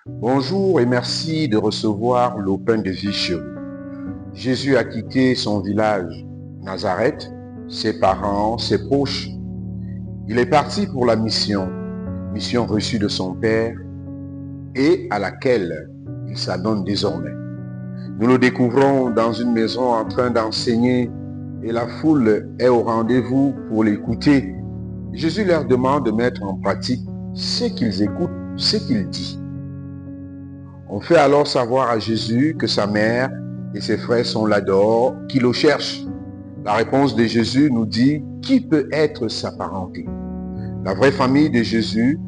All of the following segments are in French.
Bonjour et merci de recevoir l'Open de vie chez vous. Jésus a quitté son village Nazareth, ses parents, ses proches. Il est parti pour la mission reçue de son Père et à laquelle il s'adonne désormais. Nous le découvrons dans une maison en train d'enseigner et la foule est au rendez-vous pour l'écouter. Jésus leur demande de mettre en pratique ce qu'ils écoutent, ce qu'il dit. On fait alors savoir à Jésus que sa mère et ses frères sont là dehors, qui le cherchent. La réponse de Jésus nous dit qui peut être sa parenté. La vraie famille de Jésus,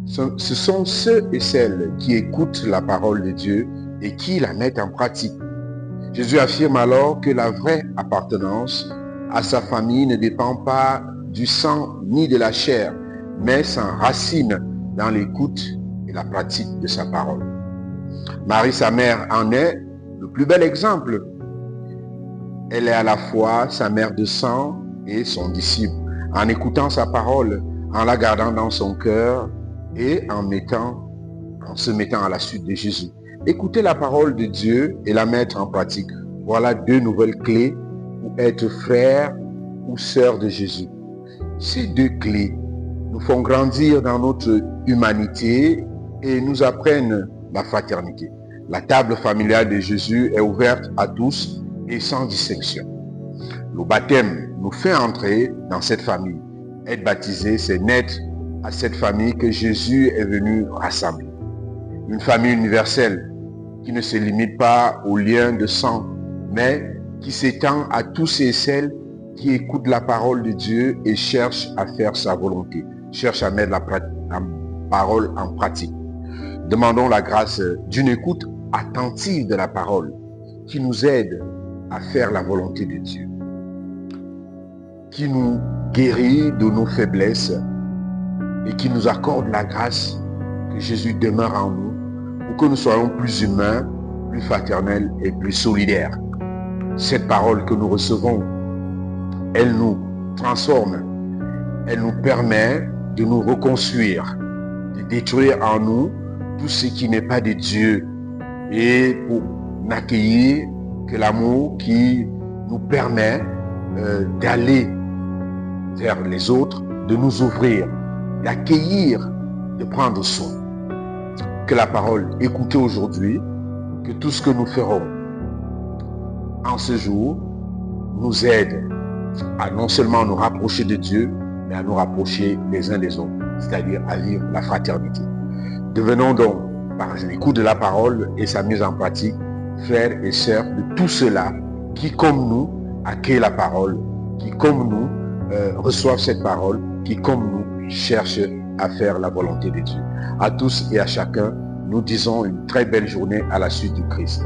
ce sont ceux et celles qui écoutent la parole de Dieu et qui la mettent en pratique. Jésus affirme alors que la vraie appartenance à sa famille ne dépend pas du sang ni de la chair, mais s'enracine dans l'écoute et la pratique de sa parole. Marie, sa mère, en est le plus bel exemple. Elle est à la fois sa mère de sang et son disciple. En écoutant sa parole, en la gardant dans son cœur et en se mettant à la suite de Jésus. Écouter la parole de Dieu et la mettre en pratique. Voilà deux nouvelles clés pour être frère ou sœur de Jésus. Ces deux clés nous font grandir dans notre humanité et nous apprennent la fraternité. La table familiale de Jésus est ouverte à tous et sans distinction. Le baptême nous fait entrer dans cette famille. Être baptisé, c'est naître à cette famille que Jésus est venu rassembler. Une famille universelle qui ne se limite pas aux liens de sang, mais qui s'étend à tous et celles qui écoutent la parole de Dieu et cherchent à faire sa volonté, cherchent à mettre la parole en pratique. Demandons la grâce d'une écoute attentive de la parole qui nous aide à faire la volonté de Dieu, qui nous guérit de nos faiblesses et qui nous accorde la grâce que Jésus demeure en nous pour que nous soyons plus humains, plus fraternels et plus solidaires. Cette parole que nous recevons, elle nous transforme, elle nous permet de nous reconstruire, de détruire en nous tout ce qui n'est pas de Dieu et pour n'accueillir que l'amour qui nous permet d'aller vers les autres, de nous ouvrir, d'accueillir, de prendre soin. Que la parole écoutée aujourd'hui, que tout ce que nous ferons en ce jour nous aide à non seulement nous rapprocher de Dieu, mais à nous rapprocher les uns des autres, c'est-à-dire à vivre la fraternité. Devenons donc, par l'écoute de la parole et sa mise en pratique, frères et sœurs de tous ceux-là qui, comme nous, accueillent la parole, qui, comme nous, reçoivent cette parole, qui, comme nous, cherchent à faire la volonté de Dieu. À tous et à chacun, nous disons une très belle journée à la suite du Christ.